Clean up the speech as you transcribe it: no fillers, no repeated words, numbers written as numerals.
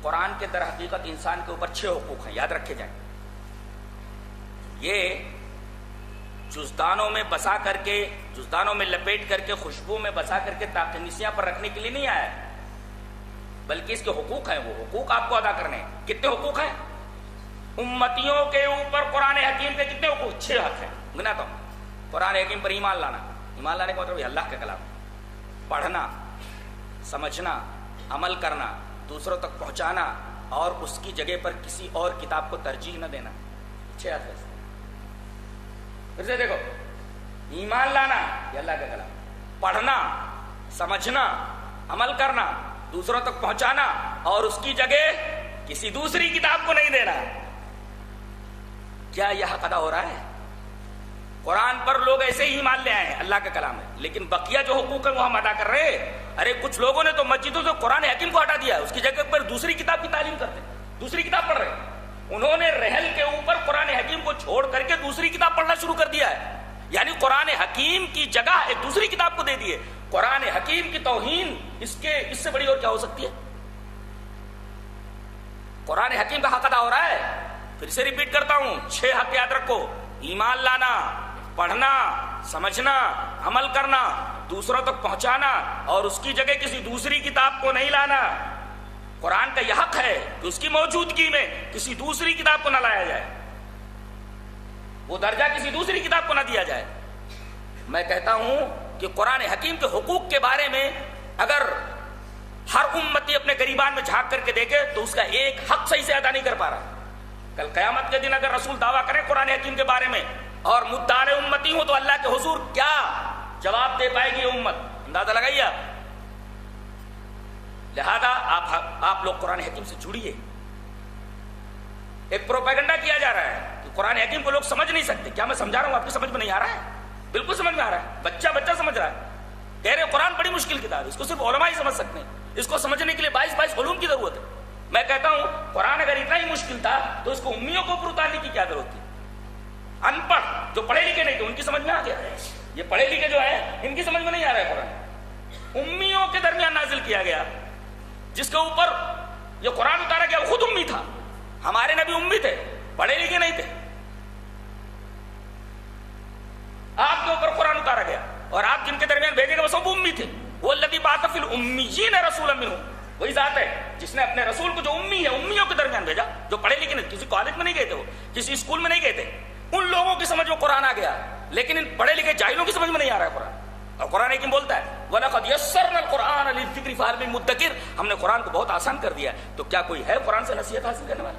قرآن کے در حقیقت انسان کے اوپر 6 حقوق ہیں، یاد رکھے جائیں. یہ جزدانوں میں بسا کر کے، جزدانوں میں لپیٹ کر کے، خوشبو میں بسا کر کے تاکنیسیاں پر رکھنے کے لیے نہیں آیا ہے، بلکہ اس کے حقوق ہیں. وہ حقوق آپ کو ادا کرنے ہیں. کتنے حقوق ہیں؟ امتیوں کے اوپر قرآن حکیم کے کتنے حقوق؟ 6 حق ہیں. گناتا ہوں. قرآن حکیم پر ایمان لانا. ایمان لانے کا مطلب یہ اللہ کا کلام، پڑھنا، سمجھنا، عمل کرنا، دوسروں تک پہنچانا، اور اس کی جگہ پر کسی اور کتاب کو ترجیح نہ دینا. 6 حق ہیں. پھر سے دیکھو، ایمان لانا یہ اللہ کا کلام، پڑھنا، سمجھنا، عمل کرنا، دوسروں تک پہنچانا، اور اس کی جگہ کسی دوسری کتاب کو نہیں دینا. کیا یہ حق ادا ہو رہا ہے؟ قرآن پر لوگ ایسے ہی ایمان لے آئے ہیں، اللہ کا کلام ہے، لیکن بقیہ جو حقوق ہیں وہ ہم ادا کر رہے ہیں. ارے کچھ لوگوں نے تو مسجدوں سے قرآن حکیم کو ہٹا دیا ہے، اس کی جگہ پر دوسری کتاب کی تعلیم کرتے ہیں، دوسری کتاب پڑھ رہے ہیں. انہوں نے رحل کے اوپر قرآن حکیم کو چھوڑ کر کے دوسری کتاب پڑھنا شروع کر دیا ہے. یعنی قرآن حکیم کی جگہ ایک دوسری کتاب کو دے دیے. قرآن حکیم کی توہین اس سے بڑی اور کیا ہو سکتی ہے؟ قرآن حکیم کا حق ادا ہو رہا ہے. پھر سے ریپیٹ کرتا ہوں، 6 حق یاد رکھو: ایمان لانا، پڑھنا، سمجھنا، عمل کرنا، دوسروں تک پہنچانا، اور اس کی جگہ کسی دوسری کتاب کو نہیں لانا. قرآن کا یہ حق ہے کہ اس کی موجودگی میں کسی دوسری کتاب کو نہ لایا جائے، وہ درجہ کسی دوسری کتاب کو نہ دیا جائے. میں کہتا ہوں کہ قرآن حکیم کے حقوق کے بارے میں اگر ہر امتی اپنے گریبان میں جھانک کر کے دیکھے تو اس کا ایک حق صحیح سے ادا نہیں کر پا رہا. کل قیامت کے دن اگر رسول دعویٰ کرے قرآن حکیم کے بارے میں اور مدعا امتی ہوں تو اللہ کے حضور کیا جواب دے پائے گی یہ امت؟ اندازہ لگائیے آپ. لہذا آپ لوگ قرآن حکیم سے جڑیے. ایک پروپیگنڈا کیا جا رہا ہے کہ قرآن حکیم کو لوگ سمجھ نہیں سکتے. کیا میں سمجھا رہا ہوں آپ کی سمجھ میں نہیں آ رہا ہے؟ بالکل سمجھ میں آ رہا ہے. بچہ سمجھ رہا ہے. کہہ رہے قرآن بڑی مشکل کتاب ہے، اس کو صرف علماء ہی سمجھ سکتے ہیں، اس کو سمجھنے کے لیے 22 علوم کی ضرورت ہے. میں کہتا ہوں قرآن اگر اتنا ہی مشکل تھا تو اس کو امیوں کو اوپر اتارنے کی کیا ضرورت تھی؟ ان پڑھ جو پڑھے لکھے نہیں تھے ان کی سمجھ میں آ گیا. یہ پڑھے لکھے جو ہیں ان کی سمجھ میں نہیں آ رہا ہے. قرآن امیوں کے درمیان نازل کیا گیا. جس کے اوپر یہ قرآن اتارا گیا وہ خود امی تھا. ہمارے نبی امی تھے، پڑھے لکھے نہیں تھے. آپ کے اوپر قرآن اتارا گیا اور آپ جن کے درمیان بھیجے گئے وہ سب امی تھے. والذی بعث فی الامیین رسولا منہم، وہی ذات ہے جس نے اپنے رسول کو جو امی ہے امیوں کے درمیان بھیجا، جو پڑھے لکھے نہیں، کسی کالج میں نہیں گئے تھے، وہ کسی اسکول میں نہیں گئے تھے. ان لوگوں کی سمجھ میں قرآن آ گیا، لیکن ان پڑھے لکھے جاہلوں کی سمجھ میں نہیں آ رہا ہے قرآن. اور قرآن حکیم بولتا ہے وَلَقَدْ يَسَّرْنَا الْقُرْآنَ لِلذِّكْرِ فَهَلْ مِن مُدَّكِرٍ، ہم نے قرآن کو بہت آسان کر دیا ہے. تو کیا کوئی ہے قرآن سے نصیحت حاصل کرنے والا؟